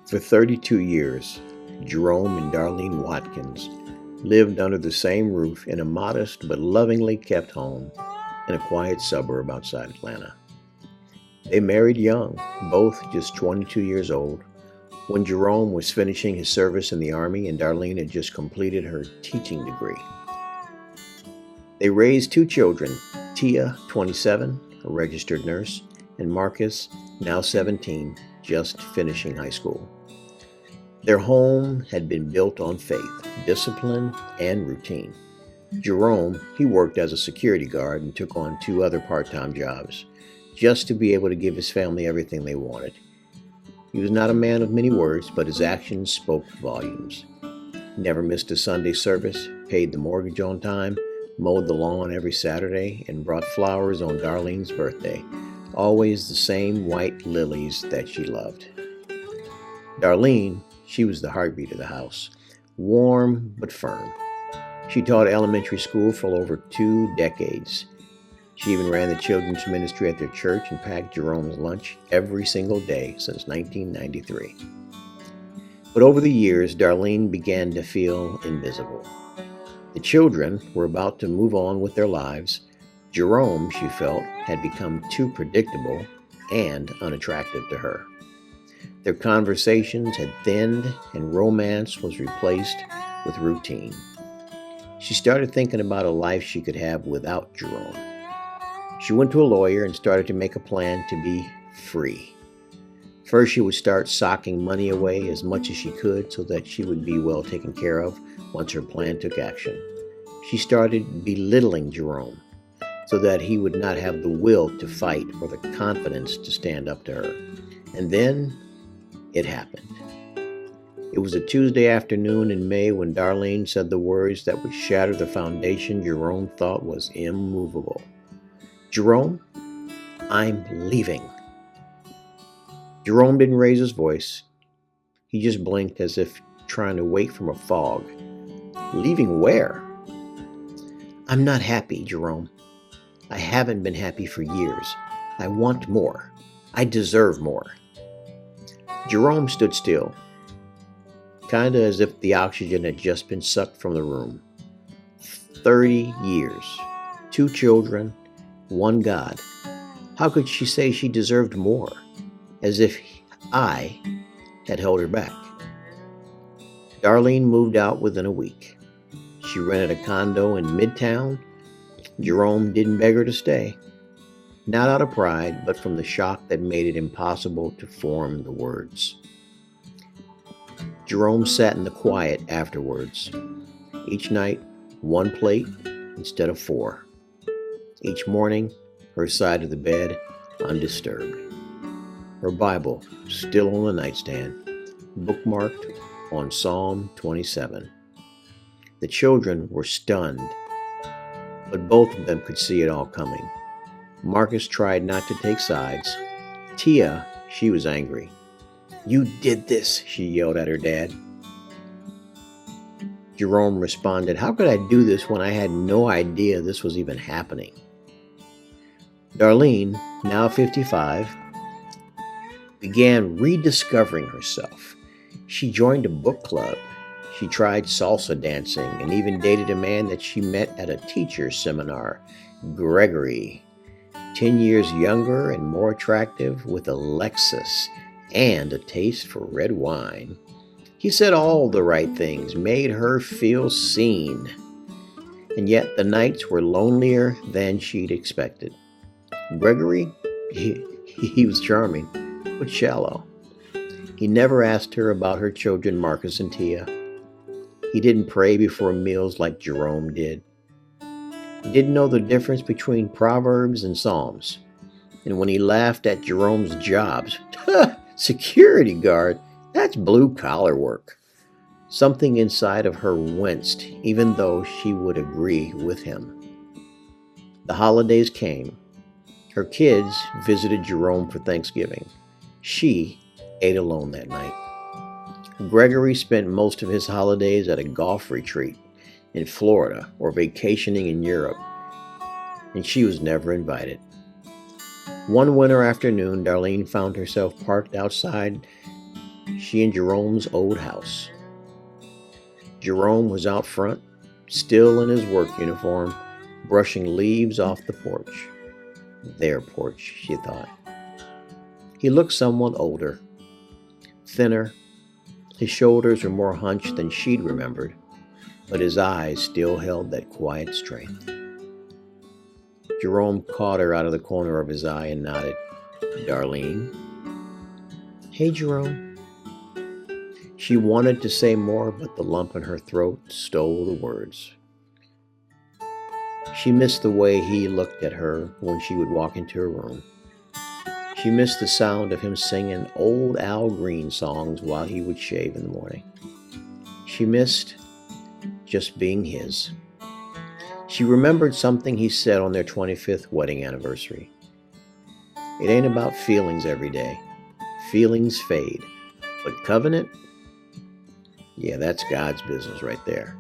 For 32 years, Jerome and Darlene Watkins lived under the same roof in a modest but lovingly kept home in a quiet suburb outside Atlanta. They married young, both just 22 years old, when Jerome was finishing his service in the Army and Darlene had just completed her teaching degree. They raised two children, Tia, 27, a registered nurse, and Marcus, now 17, just finishing high school. Their home had been built on faith, discipline, and routine. Jerome, he worked as a security guard and took on two other part-time jobs, just to be able to give his family everything they wanted. He was not a man of many words, but his actions spoke volumes. Never missed a Sunday service, paid the mortgage on time, mowed the lawn every Saturday, and brought flowers on Darlene's birthday, always the same white lilies that she loved. Darlene, she was the heartbeat of the house, warm but firm. She taught elementary school for over 2 decades. She even ran the children's ministry at their church and packed Jerome's lunch every single day since 1993. But over the years, Darlene began to feel invisible. The children were about to move on with their lives. Jerome, she felt, had become too predictable and unattractive to her. Their conversations had thinned and romance was replaced with routine. She started thinking about a life she could have without Jerome. She went to a lawyer and started to make a plan to be free. First, she would start socking money away as much as she could so that she would be well taken care of once her plan took action. She started belittling Jerome so that he would not have the will to fight or the confidence to stand up to her. And then it happened. It was a Tuesday afternoon in May when Darlene said the words that would shatter the foundation Jerome thought was immovable. "Jerome, I'm leaving." Jerome didn't raise his voice. He just blinked as if trying to wake from a fog. "Leaving where?" "I'm not happy, Jerome. I haven't been happy for years. I want more. I deserve more." Jerome stood still, kinda as if the oxygen had just been sucked from the room. 30 years, 2 children, 1 God. How could she say she deserved more? As if I had held her back. Darlene moved out within a week. She rented a condo in Midtown. Jerome didn't beg her to stay. Not out of pride, but from the shock that made it impossible to form the words. Jerome sat in the quiet afterwards. Each night, 1 plate instead of 4. Each morning, her side of the bed undisturbed. Her Bible still on the nightstand, bookmarked on Psalm 27. The children were stunned, but both of them could see it all coming. Marcus tried not to take sides. Tia, she was angry. "You did this," she yelled at her dad. Jerome responded, "How could I do this when I had no idea this was even happening?" Darlene, now 55, began rediscovering herself. She joined a book club. She tried salsa dancing and even dated a man that she met at a teacher's seminar, Gregory, 10 years younger and more attractive, with a Lexus and a taste for red wine. He said all the right things, made her feel seen. And yet the nights were lonelier than she'd expected. Gregory, he was charming, but shallow. He never asked her about her children, Marcus and Tia. He didn't pray before meals like Jerome did. He didn't know the difference between Proverbs and Psalms. And when he laughed at Jerome's jobs, security guard, that's blue-collar work. Something inside of her winced, even though she would agree with him. The holidays came. Her kids visited Jerome for Thanksgiving. She ate alone that night. Gregory spent most of his holidays at a golf retreat in Florida or vacationing in Europe, and she was never invited. One winter afternoon, Darlene found herself parked outside she and Jerome's old house. Jerome was out front, still in his work uniform, brushing leaves off the porch. Their porch, she thought. He looked somewhat older, thinner. His shoulders were more hunched than she'd remembered, but his eyes still held that quiet strength. Jerome caught her out of the corner of his eye and nodded. "Darlene?" "Hey, Jerome." She wanted to say more, but the lump in her throat stole the words. She missed the way he looked at her when she would walk into her room. She missed the sound of him singing old Al Green songs while he would shave in the morning. She missed just being his. She remembered something he said on their 25th wedding anniversary. "It ain't about feelings every day. Feelings fade. But covenant? Yeah, that's God's business right there."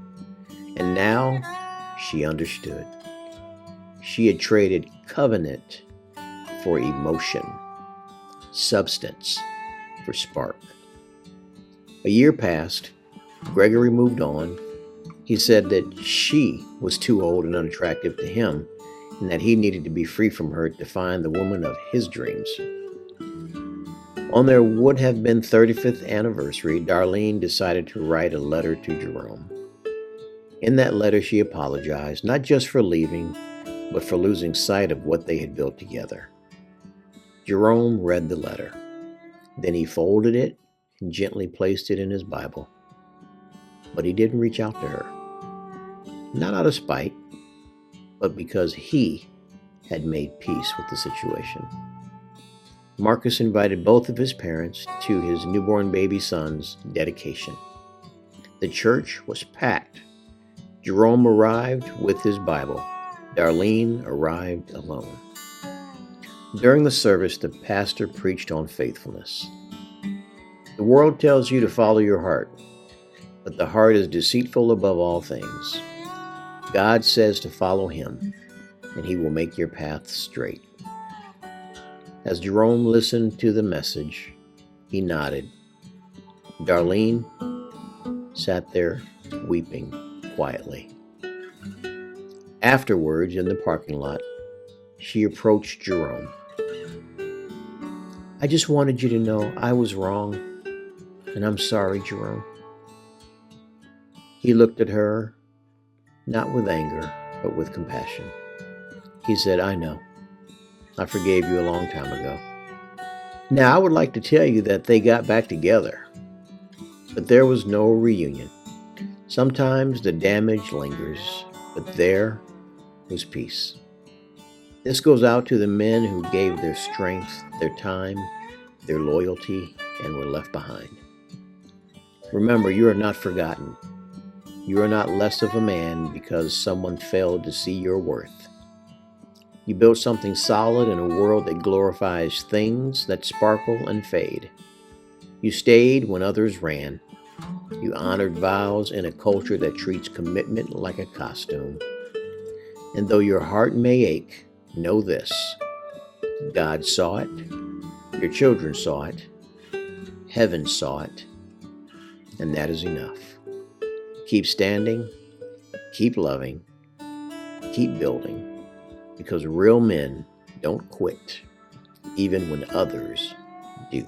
And now she understood. She had traded covenant for emotion, substance for spark. A year passed. Gregory moved on. He said that she was too old and unattractive to him, and that he needed to be free from her to find the woman of his dreams. On their would have been 35th anniversary, Darlene decided to write a letter to Jerome. In that letter, she apologized, not just for leaving, but for losing sight of what they had built together. Jerome read the letter. Then he folded it and gently placed it in his Bible. But he didn't reach out to her. Not out of spite, but because he had made peace with the situation. Marcus invited both of his parents to his newborn baby son's dedication. The church was packed. Jerome arrived with his Bible. Darlene arrived alone. During the service, the pastor preached on faithfulness. The world tells you to follow your heart, but the heart is deceitful above all things. God says to follow him, and he will make your path straight. As Jerome listened to the message, he nodded. Darlene sat there weeping quietly. Afterwards, in the parking lot, she approached Jerome. "I just wanted you to know I was wrong, and I'm sorry, Jerome." He looked at her, not with anger, but with compassion. He said, "I know. I forgave you a long time ago. Now, I would like to tell you that they got back together, but there was no reunion. Sometimes the damage lingers, but there was peace. This goes out to the men who gave their strength, their time, their loyalty, and were left behind. Remember, you are not forgotten. You are not less of a man because someone failed to see your worth. You built something solid in a world that glorifies things that sparkle and fade. You stayed when others ran. You honored vows in a culture that treats commitment like a costume. And though your heart may ache, know this: God saw it, your children saw it, heaven saw it, and that is enough. Keep standing, keep loving, keep building, because real men don't quit, even when others do."